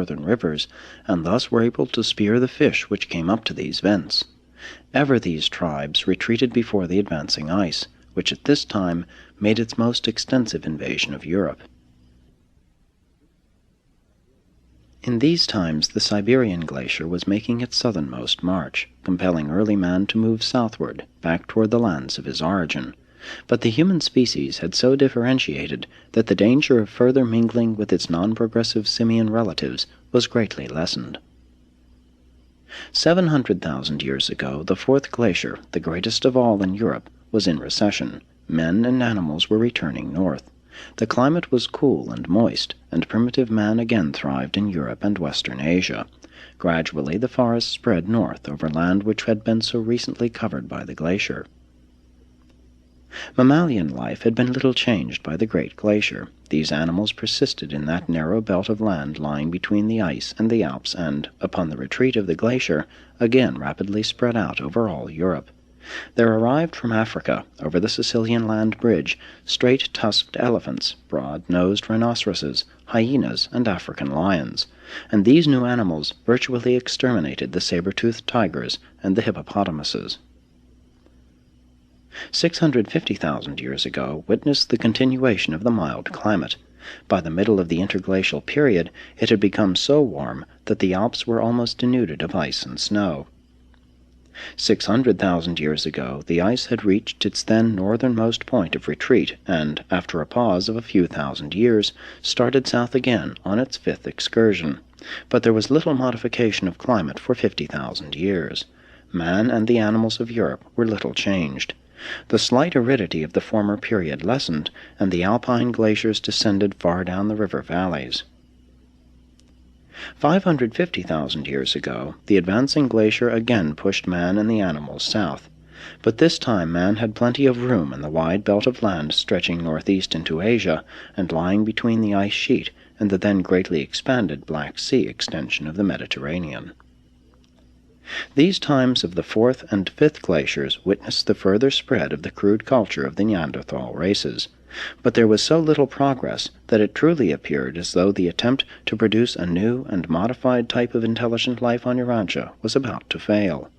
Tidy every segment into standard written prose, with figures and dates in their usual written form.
northern rivers, and thus were able to spear the fish which came up to these vents. Ever these tribes retreated before the advancing ice, which at this time made its most extensive invasion of Europe. In these times the Siberian glacier was making its southernmost march, compelling early man to move southward, back toward the lands of his origin. But the human species had so differentiated that the danger of further mingling with its non-progressive simian relatives was greatly lessened. 700,000 years ago, the fourth glacier, the greatest of all in Europe, was in recession. Men and animals were returning north. The climate was cool and moist, and primitive man again thrived in Europe and Western Asia. Gradually the forests spread north over land which had been so recently covered by the glacier. Mammalian life had been little changed by the great glacier. These animals persisted in that narrow belt of land lying between the ice and the Alps and, upon the retreat of the glacier, again rapidly spread out over all Europe. There arrived from Africa, over the Sicilian land bridge, straight-tusked elephants, broad-nosed rhinoceroses, hyenas, and African lions, and these new animals virtually exterminated the saber-toothed tigers and the hippopotamuses. 650,000 years ago witnessed the continuation of the mild climate. By the middle of the interglacial period, it had become so warm that the Alps were almost denuded of ice and snow. 600,000 years ago, the ice had reached its then northernmost point of retreat and, after a pause of a few thousand years, started south again on its fifth excursion. But there was little modification of climate for 50,000 years. Man and the animals of Europe were little changed. The slight aridity of the former period lessened, and the alpine glaciers descended far down the river valleys. 550,000 years ago, the advancing glacier again pushed man and the animals south. But this time man had plenty of room in the wide belt of land stretching northeast into Asia and lying between the ice sheet and the then greatly expanded Black Sea extension of the Mediterranean. These times of the fourth and fifth glaciers witnessed the further spread of the crude culture of the Neanderthal races. But there was so little progress that it truly appeared as though the attempt to produce a new and modified type of intelligent life on Urantia was about to fail.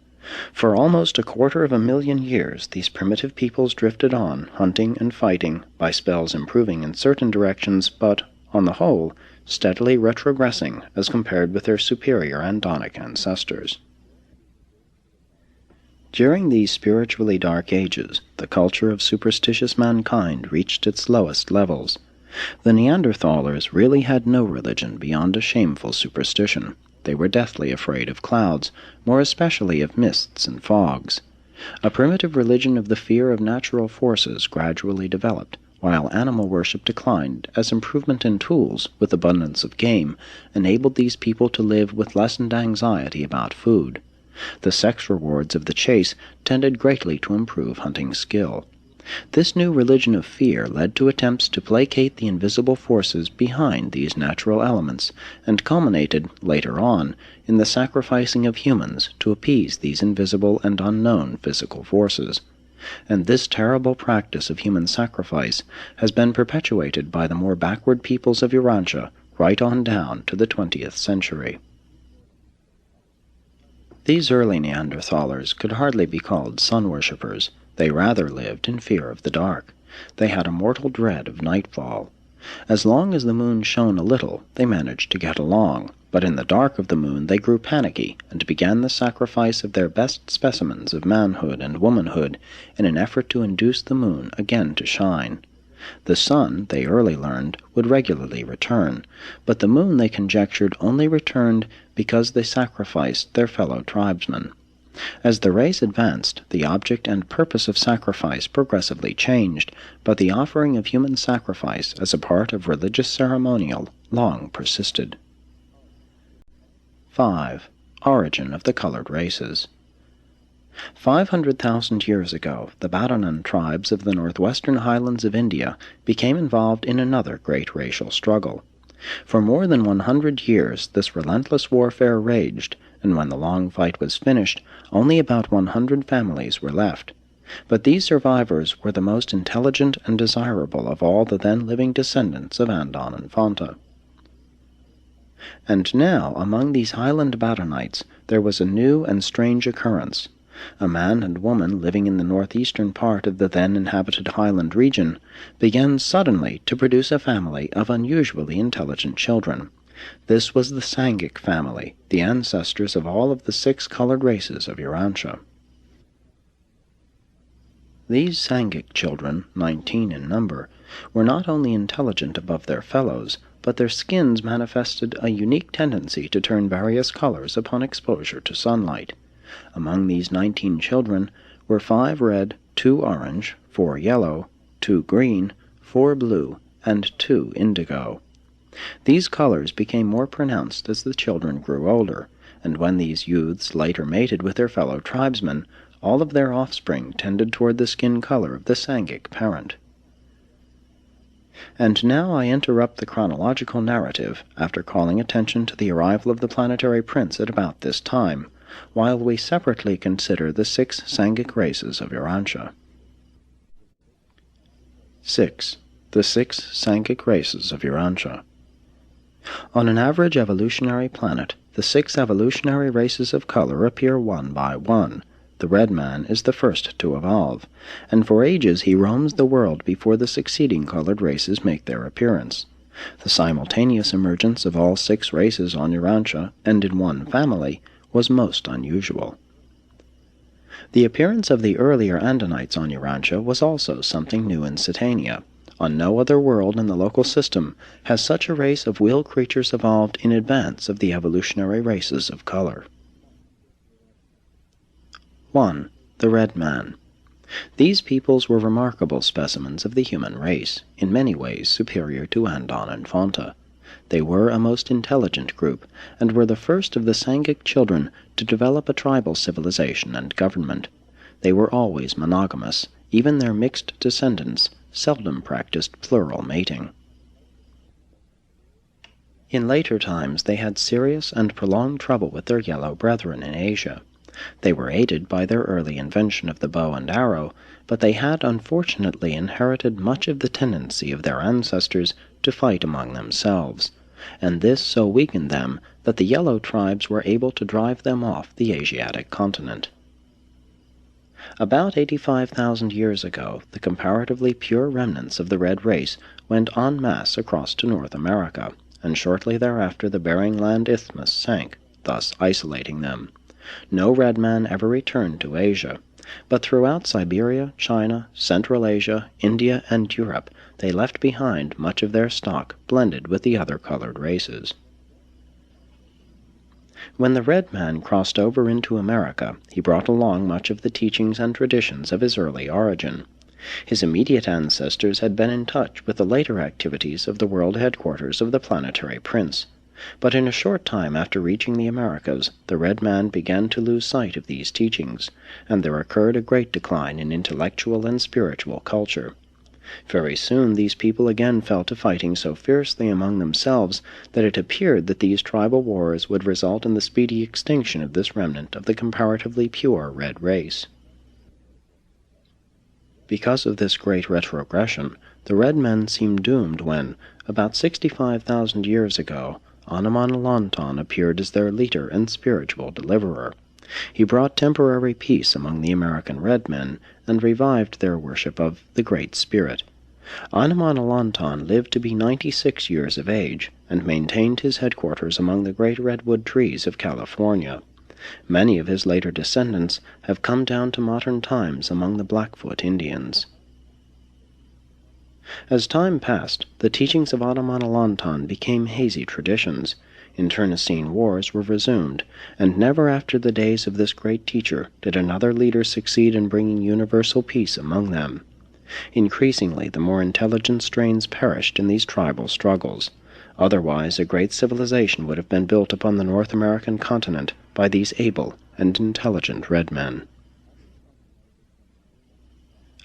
For almost 250,000 years these primitive peoples drifted on, hunting and fighting, by spells improving in certain directions, but, on the whole, steadily retrogressing as compared with their superior Andonic ancestors. During these spiritually dark ages, the culture of superstitious mankind reached its lowest levels. The Neanderthalers really had no religion beyond a shameful superstition. They were deathly afraid of clouds, more especially of mists and fogs. A primitive religion of the fear of natural forces gradually developed, while animal worship declined as improvement in tools, with abundance of game, enabled these people to live with lessened anxiety about food. The sex rewards of the chase tended greatly to improve hunting skill. This new religion of fear led to attempts to placate the invisible forces behind these natural elements, and culminated, later on, in the sacrificing of humans to appease these invisible and unknown physical forces. And this terrible practice of human sacrifice has been perpetuated by the more backward peoples of Urantia right on down to the 20th century. These early Neanderthalers could hardly be called sun-worshippers. They rather lived in fear of the dark. They had a mortal dread of nightfall. As long as the moon shone a little, they managed to get along, but in the dark of the moon they grew panicky and began the sacrifice of their best specimens of manhood and womanhood in an effort to induce the moon again to shine. The sun, they early learned, would regularly return, but the moon, they conjectured, only returned because they sacrificed their fellow tribesmen. As the race advanced, the object and purpose of sacrifice progressively changed, but the offering of human sacrifice as a part of religious ceremonial long persisted. 5. Origin of the colored races. 500,000 years ago, the Baddanan tribes of the northwestern highlands of India became involved in another great racial struggle. For more than 100 years this relentless warfare raged, and when the long fight was finished, only about 100 families were left. But these survivors were the most intelligent and desirable of all the then living descendants of Andon and Fonta. And now, among these highland Badonites, there was a new and strange occurrence. A man and woman living in the northeastern part of the then inhabited highland region began suddenly to produce a family of unusually intelligent children. This was the Sangik family, the ancestors of all of the 6 colored races of Urantia. These Sangik children, 19 in number, were not only intelligent above their fellows, but their skins manifested a unique tendency to turn various colors upon exposure to sunlight. Among these 19 children were 5 red, 2 orange, 4 yellow, 2 green, 4 blue, and 2 indigo. These colors became more pronounced as the children grew older, and when these youths later mated with their fellow tribesmen, all of their offspring tended toward the skin color of the Sangik parent. And now I interrupt the chronological narrative after calling attention to the arrival of the planetary prince at about this time, while we separately consider the 6 Sangik races of Urantia. 6. The 6 Sangik races of Urantia. On an average evolutionary planet, the 6 evolutionary races of color appear one by one. The red man is the first to evolve, and for ages he roams the world before the succeeding colored races make their appearance. The simultaneous emergence of all 6 races on Urantia, and in one family, was most unusual. The appearance of the earlier Andonites on Urantia was also something new in Satania. On no other world in the local system has such a race of wheel creatures evolved in advance of the evolutionary races of color. 1. The Red Man. These peoples were remarkable specimens of the human race, in many ways superior to Andon and Fonta. They were a most intelligent group, and were the first of the Sangik children to develop a tribal civilization and government. They were always monogamous. Even their mixed descendants seldom practiced plural mating. In later times they had serious and prolonged trouble with their yellow brethren in Asia. They were aided by their early invention of the bow and arrow, but they had unfortunately inherited much of the tendency of their ancestors to fight among themselves, and this so weakened them that the yellow tribes were able to drive them off the Asiatic continent. About 85,000 years ago, the comparatively pure remnants of the red race went en masse across to North America, and shortly thereafter the Bering Land Isthmus sank, thus isolating them. No red man ever returned to Asia, but throughout Siberia, China, Central Asia, India, and Europe they left behind much of their stock blended with the other colored races. When the red man crossed over into America, he brought along much of the teachings and traditions of his early origin. His immediate ancestors had been in touch with the later activities of the world headquarters of the planetary prince. But in a short time after reaching the Americas, the red man began to lose sight of these teachings, and there occurred a great decline in intellectual and spiritual culture. Very soon these people again fell to fighting so fiercely among themselves that it appeared that these tribal wars would result in the speedy extinction of this remnant of the comparatively pure red race. Because of this great retrogression, the red men seemed doomed when, about 65,000 years ago, Anamanalontan appeared as their leader and spiritual deliverer. He brought temporary peace among the American red men and revived their worship of the Great Spirit. Anamanalontan lived to be 96 years of age and maintained his headquarters among the great redwood trees of California. Many of his later descendants have come down to modern times among the Blackfoot Indians. As time passed, the teachings of Anamanalontan became hazy traditions. Internecine wars were resumed, and never after the days of this great teacher did another leader succeed in bringing universal peace among them. Increasingly, the more intelligent strains perished in these tribal struggles. Otherwise, a great civilization would have been built upon the North American continent by these able and intelligent red men.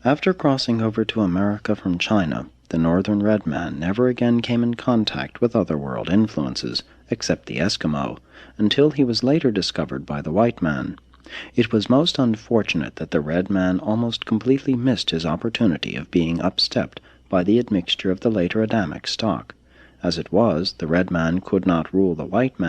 After crossing over to America from China, the northern red man never again came in contact with otherworld influences, except the Eskimo, until he was later discovered by the white man. It was most unfortunate that the red man almost completely missed his opportunity of being upstepped by the admixture of the later Adamic stock. As it was, the red man could not rule the white man